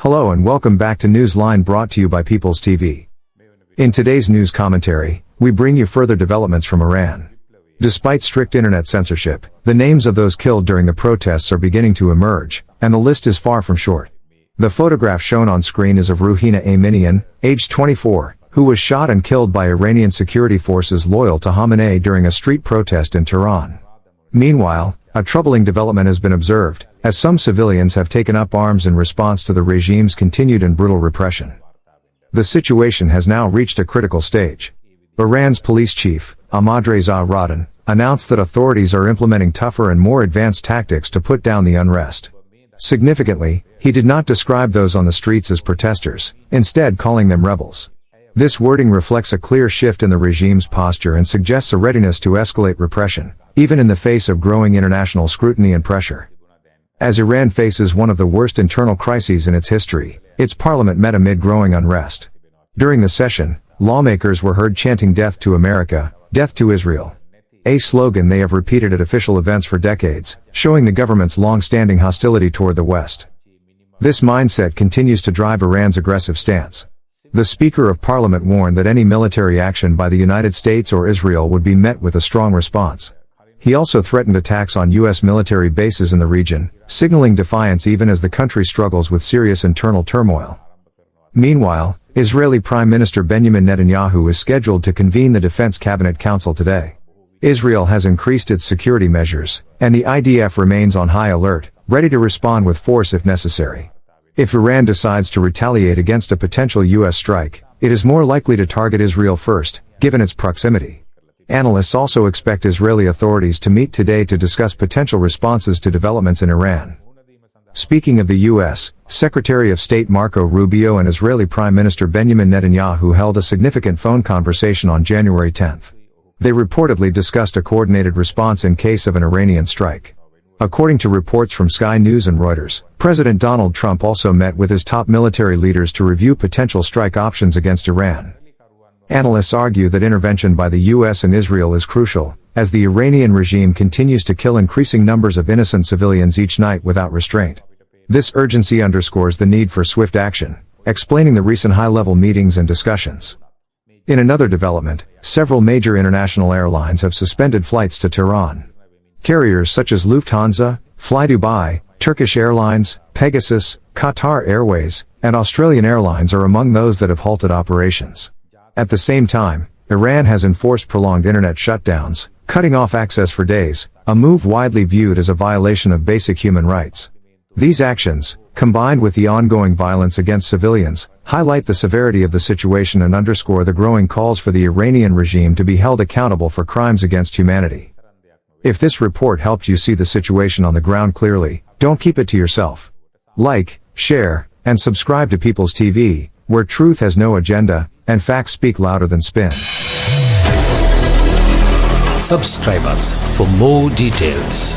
Hello and welcome back to Newsline, brought to you by People's TV. In today's news commentary, we bring you further developments from Iran. Despite strict internet censorship, the names of those killed during the protests are beginning to emerge, and the list is far from short. The photograph shown on screen is of Ruhina Aminian, aged 24, who was shot and killed by Iranian security forces loyal to Khamenei during a street protest in Tehran. Meanwhile, a troubling development has been observed, as some civilians have taken up arms in response to the regime's continued and brutal repression. The situation has now reached a critical stage. Iran's police chief, Ahmadreza Radan, announced that authorities are implementing tougher and more advanced tactics to put down the unrest. Significantly, he did not describe those on the streets as protesters, instead calling them rebels. This wording reflects a clear shift in the regime's posture and suggests a readiness to escalate repression, even in the face of growing international scrutiny and pressure. As Iran faces one of the worst internal crises in its history, its parliament met amid growing unrest. During the session, lawmakers were heard chanting "Death to America, Death to Israel," a slogan they have repeated at official events for decades, showing the government's long-standing hostility toward the West. This mindset continues to drive Iran's aggressive stance. The Speaker of Parliament warned that any military action by the United States or Israel would be met with a strong response. He also threatened attacks on U.S. military bases in the region, signaling defiance even as the country struggles with serious internal turmoil. Meanwhile, Israeli Prime Minister Benjamin Netanyahu is scheduled to convene the Defense Cabinet Council today. Israel has increased its security measures, and the IDF remains on high alert, ready to respond with force if necessary. If Iran decides to retaliate against a potential U.S. strike, it is more likely to target Israel first, given its proximity. Analysts also expect Israeli authorities to meet today to discuss potential responses to developments in Iran. Speaking of the U.S., Secretary of State Marco Rubio and Israeli Prime Minister Benjamin Netanyahu held a significant phone conversation on January 10. They reportedly discussed a coordinated response in case of an Iranian strike. According to reports from Sky News and Reuters, President Donald Trump also met with his top military leaders to review potential strike options against Iran. Analysts argue that intervention by the U.S. and Israel is crucial, as the Iranian regime continues to kill increasing numbers of innocent civilians each night without restraint. This urgency underscores the need for swift action, explaining the recent high-level meetings and discussions. In another development, several major international airlines have suspended flights to Tehran. Carriers such as Lufthansa, Fly Dubai, Turkish Airlines, Pegasus, Qatar Airways, and Australian Airlines are among those that have halted operations. At the same time, Iran has enforced prolonged internet shutdowns, cutting off access for days, a move widely viewed as a violation of basic human rights. These actions, combined with the ongoing violence against civilians, highlight the severity of the situation and underscore the growing calls for the Iranian regime to be held accountable for crimes against humanity. If this report helped you see the situation on the ground clearly, don't keep it to yourself. Like, share, and subscribe to People's TV, where truth has no agenda, and facts speak louder than spin. Subscribe us for more details.